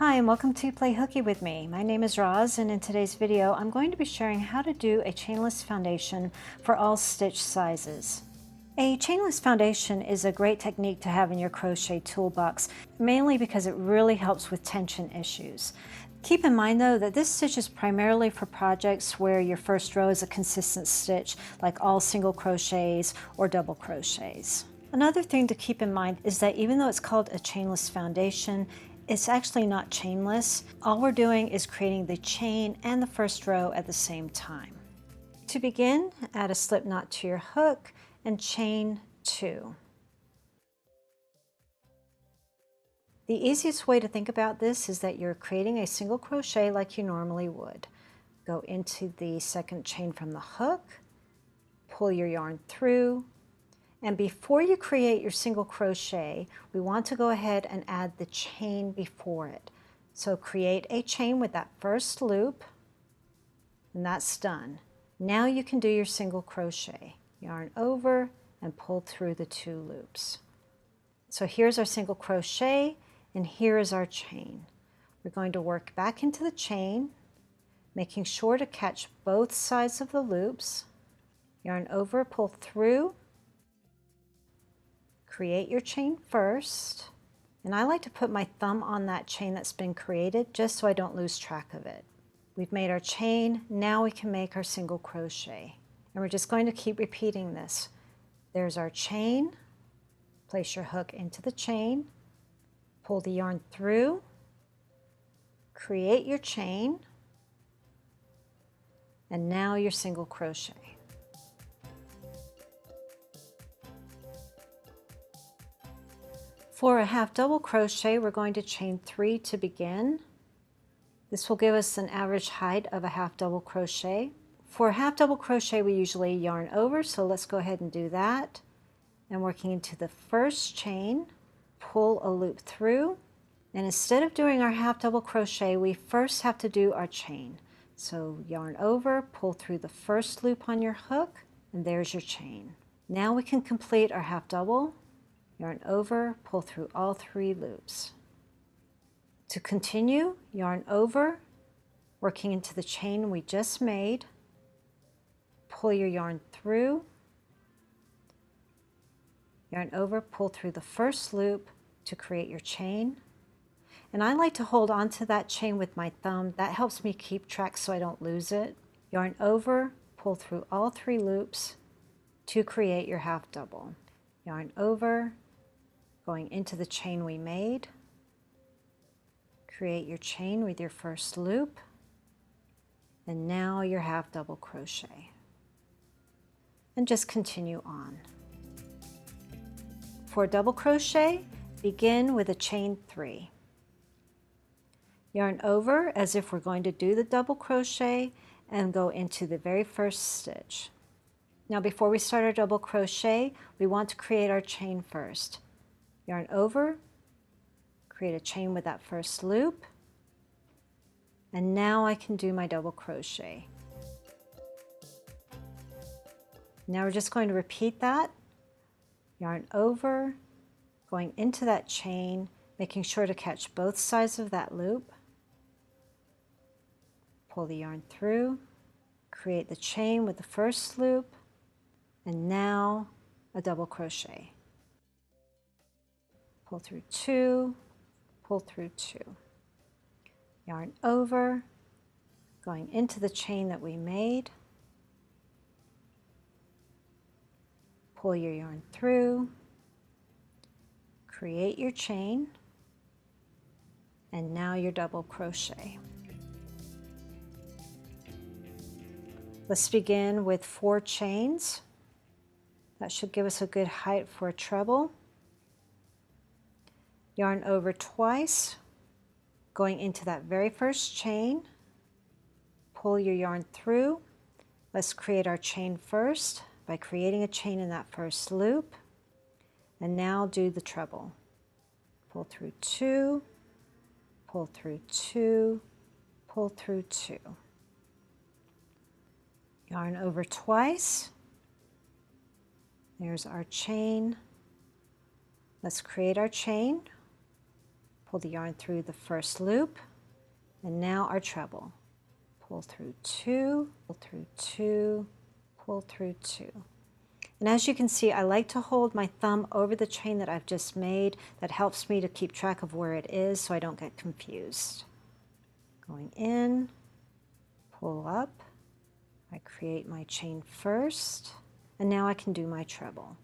Hi and welcome to Play Hooky with me. My name is Roz, and in today's video I'm going to be sharing how to do a chainless foundation for all stitch sizes. A chainless foundation is a great technique to have in your crochet toolbox, mainly because it really helps with tension issues. Keep in mind though that this stitch is primarily for projects where your first row is a consistent stitch, like all single crochets or double crochets. Another thing to keep in mind is that even though it's called a chainless foundation, it's actually not chainless. All we're doing is creating the chain and the first row at the same time. To begin, add a slip knot to your hook and chain 2. The easiest way to think about this is that you're creating a single crochet like you normally would. Go into the second chain from the hook, pull your yarn through, and before you create your single crochet, we want to go ahead and add the chain before it. So create a chain with that first loop, and that's done. Now you can do your single crochet. Yarn over and pull through the 2 loops. So here's our single crochet, and here is our chain. We're going to work back into the chain, making sure to catch both sides of the loops. Yarn over, pull through, create your chain first, and I like to put my thumb on that chain that's been created just so I don't lose track of it. We've made our chain, now we can make our single crochet. And we're just going to keep repeating this. There's our chain, place your hook into the chain, pull the yarn through, create your chain, and now your single crochet. For a half double crochet, we're going to chain 3 to begin. This will give us an average height of a half double crochet. For a half double crochet, we usually yarn over, so let's go ahead and do that. And working into the first chain, pull a loop through. And instead of doing our half double crochet, we first have to do our chain. So yarn over, pull through the first loop on your hook, and there's your chain. Now we can complete our half double. Yarn over, pull through all 3 loops. To continue, yarn over, working into the chain we just made, pull your yarn through, yarn over, pull through the first loop to create your chain. And I like to hold on to that chain with my thumb. That helps me keep track so I don't lose it. Yarn over, pull through all 3 loops to create your half double. Yarn over, going into the chain we made, create your chain with your first loop, and now your half double crochet. And just continue on. For double crochet, begin with a chain 3. Yarn over as if we're going to do the double crochet and go into the very first stitch. Now before we start our double crochet, we want to create our chain first. Yarn over, create a chain with that first loop, and now I can do my double crochet. Now we're just going to repeat that. Yarn over, going into that chain, making sure to catch both sides of that loop. Pull the yarn through, create the chain with the first loop, and now a double crochet. Pull through 2, pull through 2. Yarn over, going into the chain that we made. Pull your yarn through, create your chain, and now your double crochet. Let's begin with 4 chains. That should give us a good height for a treble. Yarn over twice, going into that very first chain, pull your yarn through. Let's create our chain first by creating a chain in that first loop, and now do the treble. Pull through 2, pull through 2, pull through 2. Yarn over twice. There's our chain. Let's create our chain. pull the yarn through the first loop, and now our treble. Pull through 2, pull through 2, pull through 2. And as you can see, I like to hold my thumb over the chain that I've just made. That helps me to keep track of where it is so I don't get confused. Going in, pull up, I create my chain first, and now I can do my treble.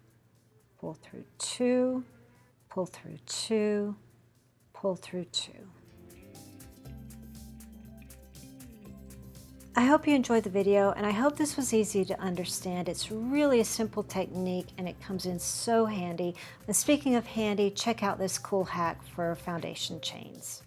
Pull through 2, pull through 2, pull through 2. I hope you enjoyed the video, and I hope this was easy to understand. It's really a simple technique and it comes in so handy. And speaking of handy, check out this cool hack for foundation chains.